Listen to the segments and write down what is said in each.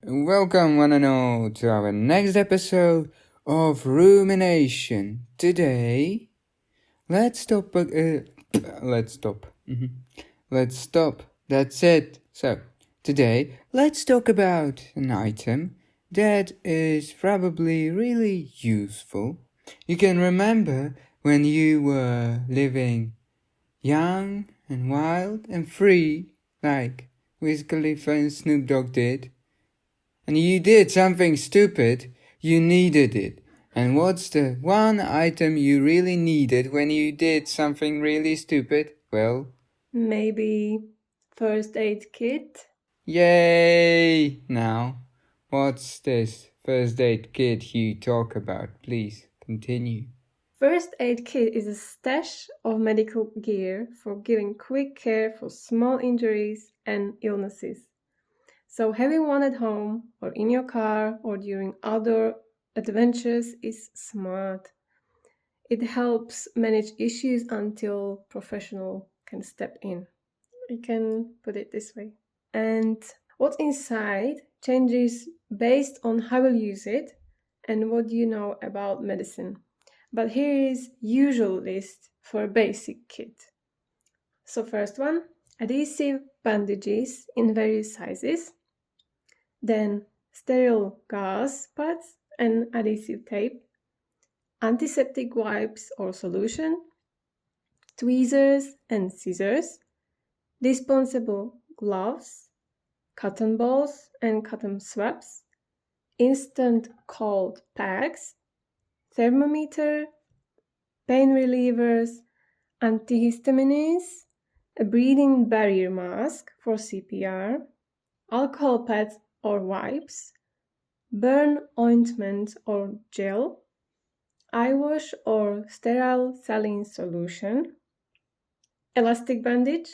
Welcome, one and all, to our next episode of Roomination. Today, let's stop. Let's stop. Let's stop. That's it. So, today, let's talk about an item that is probably really useful. You can remember when you were living young and wild and free, like Wiz Khalifa and Snoop Dogg did. And you did something stupid, you needed it. And what's the one item you really needed when you did something really stupid? Well, Maybe first aid kit? yay! Now, what's this first aid kit you talk about? Please continue. First aid kit is a stash of medical gear for giving quick care for small injuries and illnesses. So having one at home or in your car or during outdoor adventures is smart. It helps manage issues until professional can step in. You can put it this way. And what's inside changes based on how you use it and what you know about medicine. But here is usual list for a basic kit. So first one, adhesive bandages in various sizes. Then sterile gauze pads and adhesive tape. Antiseptic wipes or solution. Tweezers and scissors. Disposable gloves. Cotton balls and cotton swabs. Instant cold packs. Thermometer, pain relievers, antihistamines, a breathing barrier mask for CPR, alcohol pads or wipes, burn ointment or gel, eye wash or sterile saline solution, elastic bandage,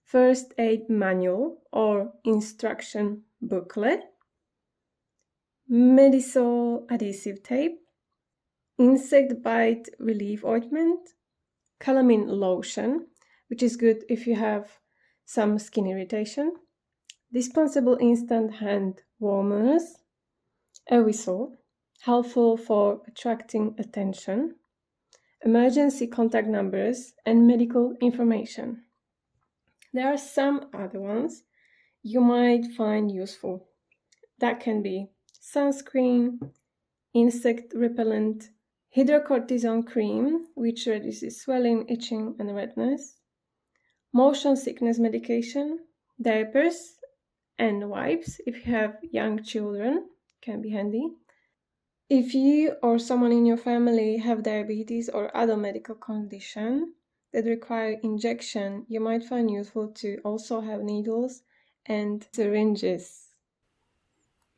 first aid manual or instruction booklet, Medisol adhesive tape, insect bite relief ointment, calamine lotion, which is good if you have some skin irritation, dispensable instant hand warmers, a whistle, helpful for attracting attention, emergency contact numbers, and medical information. There are some other ones you might find useful. That can be sunscreen, insect repellent, hydrocortisone cream, which reduces swelling, itching, and redness, motion sickness medication, diapers, and wipes if you have young children, can be handy. If you or someone in your family have diabetes or other medical condition that require injection, you might find useful to also have needles and syringes.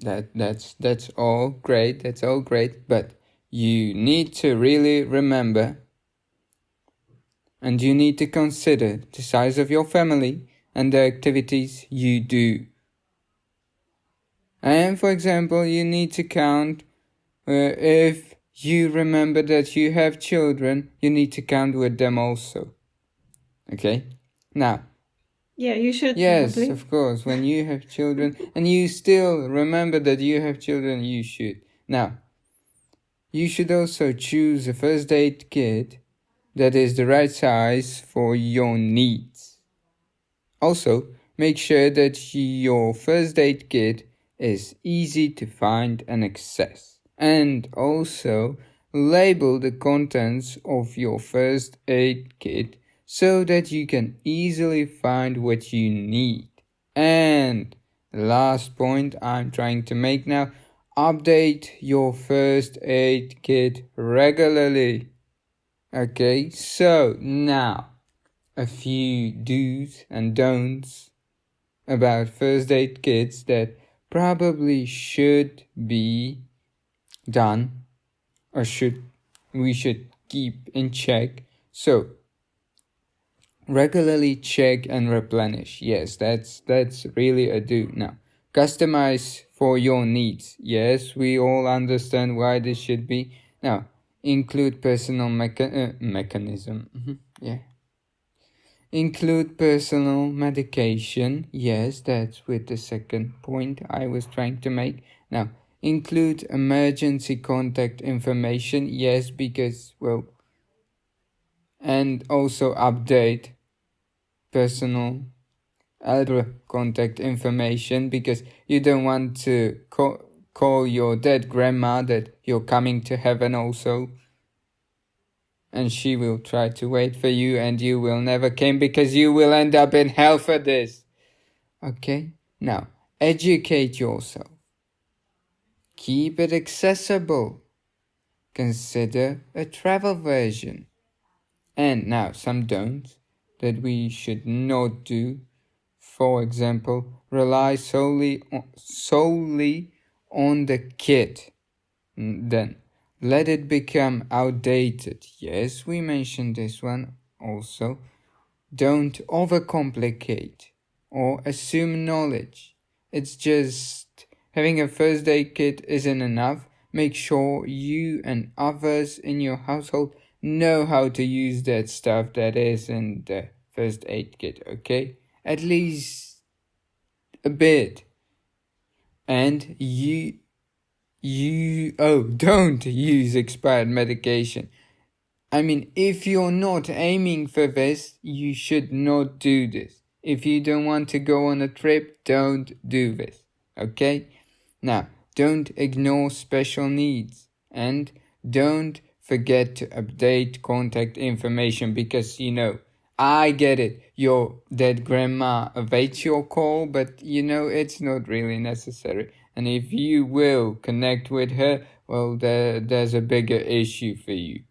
That's all great. That's all great. But you need to really remember, and you need to consider the size of your family and the activities you do. And for example, you need to count if you remember that you have children, you need to count with them also. Okay? Now, Yeah, you should. yes, probably. of course, when you have children and you still remember that you have children, you should. Now, you should also choose a first aid kit that is the right size for your needs. Also, make sure that your first aid kit is easy to find and access. And also, label the contents of your first aid kit so that you can easily find what you need. And the last point I'm trying to make now, update your first aid kit regularly. Okay, so now a few do's and don'ts about first aid kits that probably should be done or we should keep in check. So regularly check and replenish. Yes, that's really a do. Now, customize for your needs. Yes, we all understand why this should be. Now, include personal mechanism. Yeah. Include personal medication. Yes, that's with the second point I was trying to make. Now, include emergency contact information. Yes, because, well, and also update personal other contact information because you don't want to call your dead grandma that you're coming to heaven also, and she will try to wait for you and you will never come because you will end up in hell for this. Okay? Now, educate yourself. Keep it accessible. Consider a travel version. And now, some don'ts that we should not do. For example, rely solely on the kit. Then, let it become outdated. Yes, we mentioned this one also. Don't overcomplicate or assume knowledge. It's just having a first aid kit isn't enough. Make sure you and others in your household know how to use that stuff that is in the first aid kit, okay? At least a bit. And don't use expired medication. I mean, if you're not aiming for this, you should not do this. If you don't want to go on a trip, don't do this. Okay? Now, don't ignore special needs and don't forget to update contact information because I get it. Your dead grandma awaits your call, but it's not really necessary. And if you will connect with her, well, there's a bigger issue for you.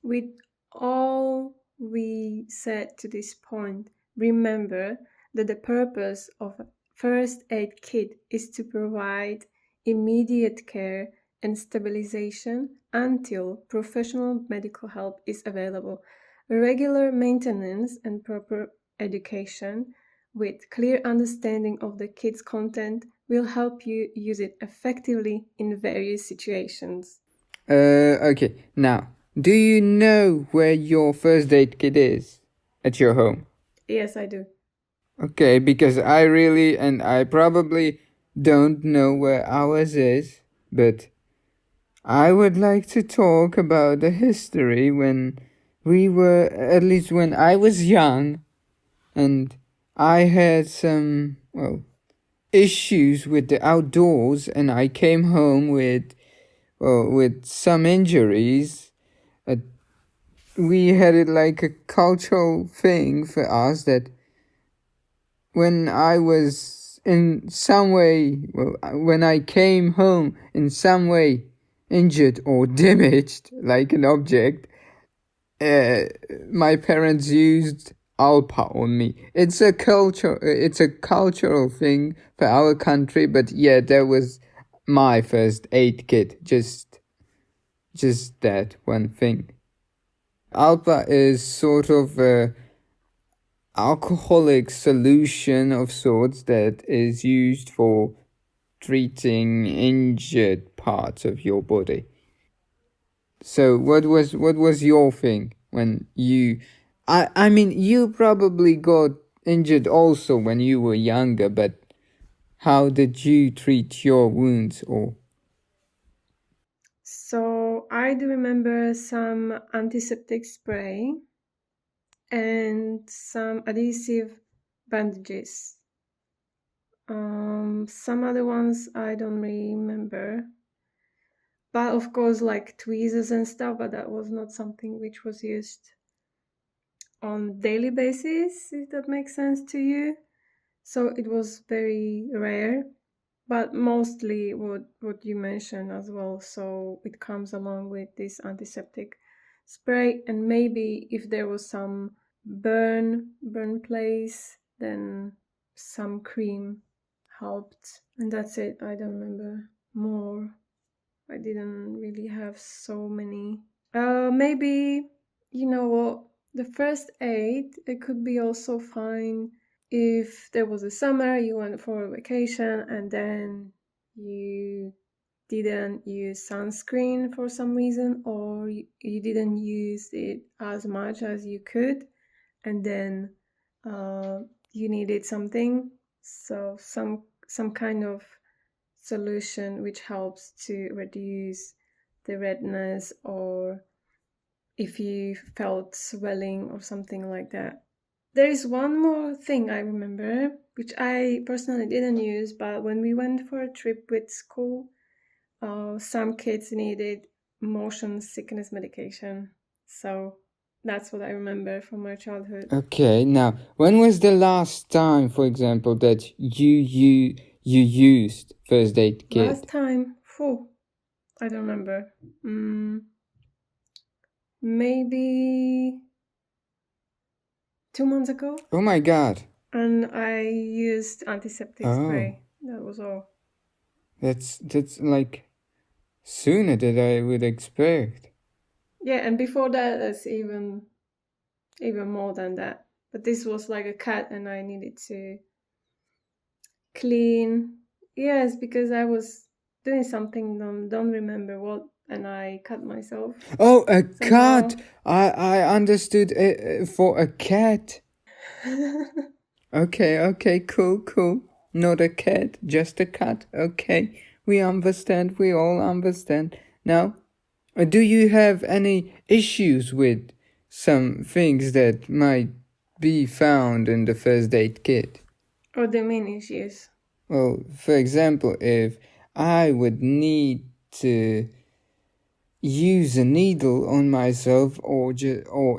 With all we said to this point, remember that the purpose of a first aid kit is to provide immediate care and stabilization until professional medical help is available. Regular maintenance and proper education with clear understanding of the kit's content will help you use it effectively in various situations. Okay. Now, do you know where your first aid kit is? At your home. Yes, I do. Okay, because I probably don't know where ours is, but I would like to talk about the history when at least when I was young, and I had some, well, issues with the outdoors, and I came home with some injuries. Uh, we had it like a cultural thing for us that when I was in some way, well, when I came home in some way injured or damaged like an object, uh, my parents used alpa on me. It's a cultural thing for our country, but yeah, that was my first aid kit. Just that one thing. Alpa is sort of a alcoholic solution of sorts that is used for treating injured parts of your body. So what was your thing when you I mean you probably got injured also when you were younger, but how did you treat your wounds or So I do remember some antiseptic spray and some adhesive bandages. Some other ones I don't remember. But of course, like tweezers and stuff, but that was not something which was used on daily basis, if that makes sense to you. So it was very rare, but mostly what you mentioned as well. So it comes along with this antiseptic spray, and maybe if there was some burn place, then some cream helped, and that's it. I don't remember more. I didn't really have so many. Maybe you know what, the first aid, it could be also fine if there was a summer, you went for a vacation and then you didn't use sunscreen for some reason, or you didn't use it as much as you could. and then you needed something, so some kind of solution which helps to reduce the redness, or if you felt swelling or something like that. There is one more thing I remember, which I personally didn't use, but when we went for a trip with school, some kids needed motion sickness medication. So that's what I remember from my childhood. Okay, now, when was the last time, for example, that you used first aid kit? Last time, I don't remember. Maybe 2 months ago. Oh my God. And I used antiseptic spray. That was all. That's like sooner than I would expect. Yeah, and before that, it's even more than that. But this was like a cut, and I needed to clean. Yes, because I was doing something, don't remember what, and I cut myself. Oh, a somehow. cut! I understood for a cat. Okay, cool. Not a cat, just a cat. Okay, we understand. We all understand. Now, do you have any issues with some things that might be found in the first aid kit? Or the main issues? Well, for example, if I would need to use a needle on myself, or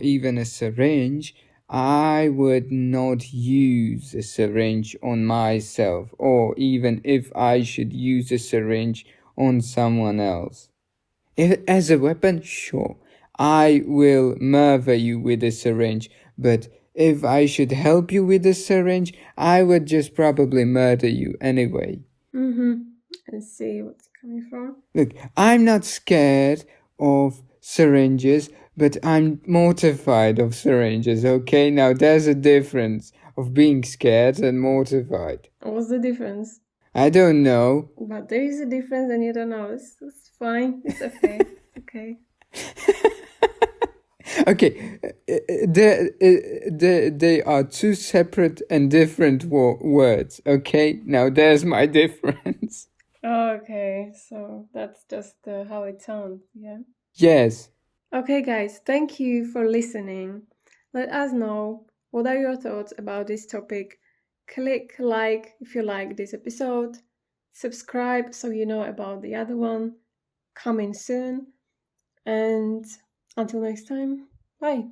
even a syringe, I would not use a syringe on myself, or even if I should use a syringe on someone else. If as a weapon, sure, I will murder you with a syringe, but if I should help you with a syringe, I would just probably murder you anyway. Let's see what's coming from. Look, I'm not scared of syringes, but I'm mortified of syringes, okay? Now, there's a difference of being scared and mortified. What's the difference? I don't know. But there is a difference and you don't know. It's fine. It's okay. Okay. Okay, they are two separate and different words, okay? Now, there's my difference. Okay, so that's just how it sounds, yeah? Yes. Okay, guys, thank you for listening. Let us know what are your thoughts about this topic. Click like if you like this episode. Subscribe so you know about the other one coming soon. And until next time, bye.